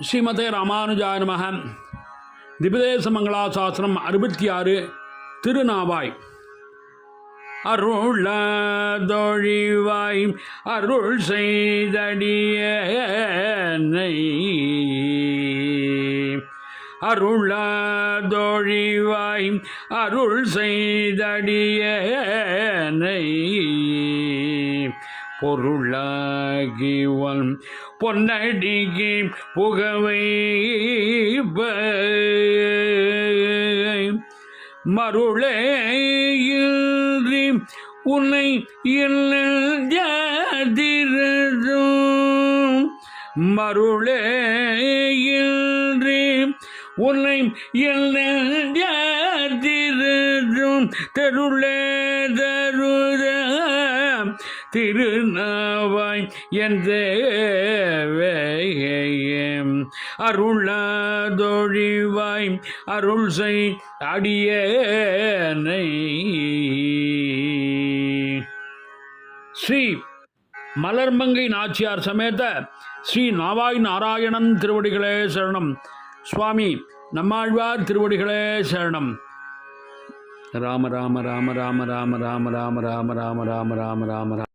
ஸ்ரீமதே ராமானுஜாய நமஹ. திபதேச மங்களாசாசனம் 66 திருநாவாய். அருளதொழிவாய் அருள் செய்தடியேனை, அருளதொழிவாய் அருள் செய்தடியேனை, பொருளாகிவன் பொன்னடிக்கு புகவை மருளே இன்றி உன்னை இல்லதிரதும், மருளே இன்றி உன்னை இல்லதிரதும், தெருளே தருத திருநாவாய் என்றேவேயம், அருளதொழிவாய் அருள் செய் அடியேனை. ஸ்ரீ மலர்மங்கை நாச்சியார் சமேத ஸ்ரீ நாவாய் நாராயணன் திருவடிகளே சரணம். சுவாமி நம்மாழ்வார் திருவடிகளே சரணம். ராம ராம ராம ராம ராம ராம ராம ராம ராம ராம ராம ராம ராம.